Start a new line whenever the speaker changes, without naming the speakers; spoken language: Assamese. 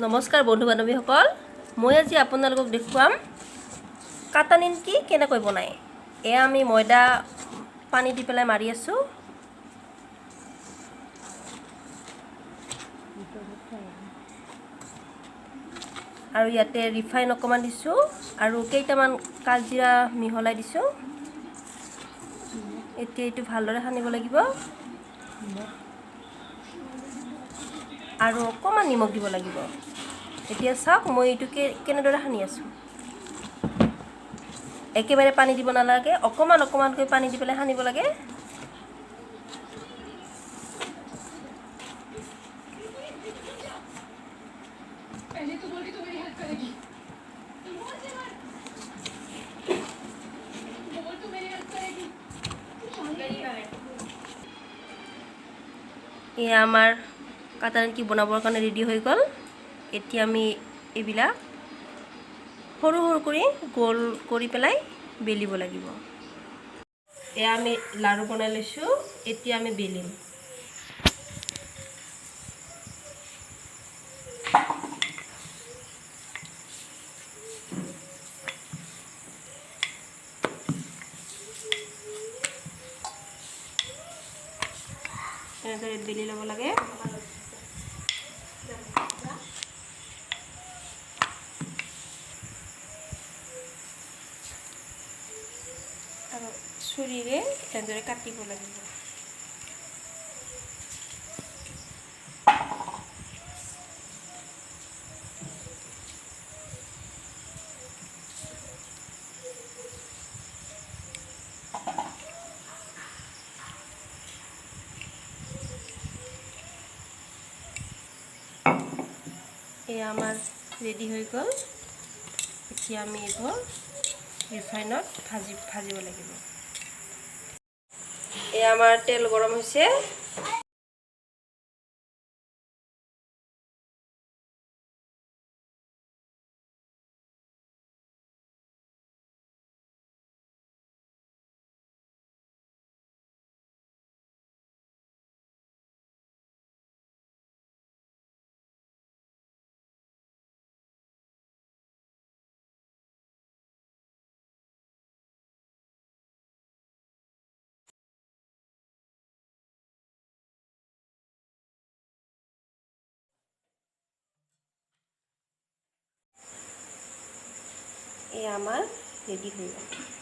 নমস্কাৰ বন্ধু বান্ধৱীসকল, মই আজি আপোনালোকক দেখুৱাম কাটা নিমকি কেনেকৈ বনায়। এয়া আমি ময়দা পানী দি পেলাই মাৰি আছোঁ। আৰু ইয়াতে ৰিফাইন অকণমান দিছোঁ আৰু কেইটামান কালজিৰা মিহলাই দিছোঁ। এতিয়া এইটো ভালদৰে সানিব লাগিব আৰু অকণমান নিমখ দিব লাগিব। এতিয়া চাওক মই এইটো কেনেদৰে সানি আছোঁ। একেবাৰে পানী দিব নালাগে, অকণমানকৈ পানী দি পেলাই সানিব লাগে। এয়া আমাৰ কাটা নিমকি বনাবৰ কাৰণে ৰেডি হৈ গ'ল। এতিয়া আমি এইবিলাক সৰু সৰু কৰি গোল কৰি পেলাই বেলিব লাগিব। এয়া আমি লাড়ু বনাই লৈছোঁ, এতিয়া আমি বেলিম। এনেদৰে বেলি ল'ব লাগে। আৰু ছুৰীৰে এনেদৰে কাটিব লাগিব। এয়া আমাৰ ৰেডি হৈ গ'ল। এতিয়া আমি এইবোৰ ৰিফাইনত ভাজিব লাগিব। এয়া আমাৰ তেল গৰম হৈছে। এয়া আমাৰ ৰেডি হৈ গ'ল।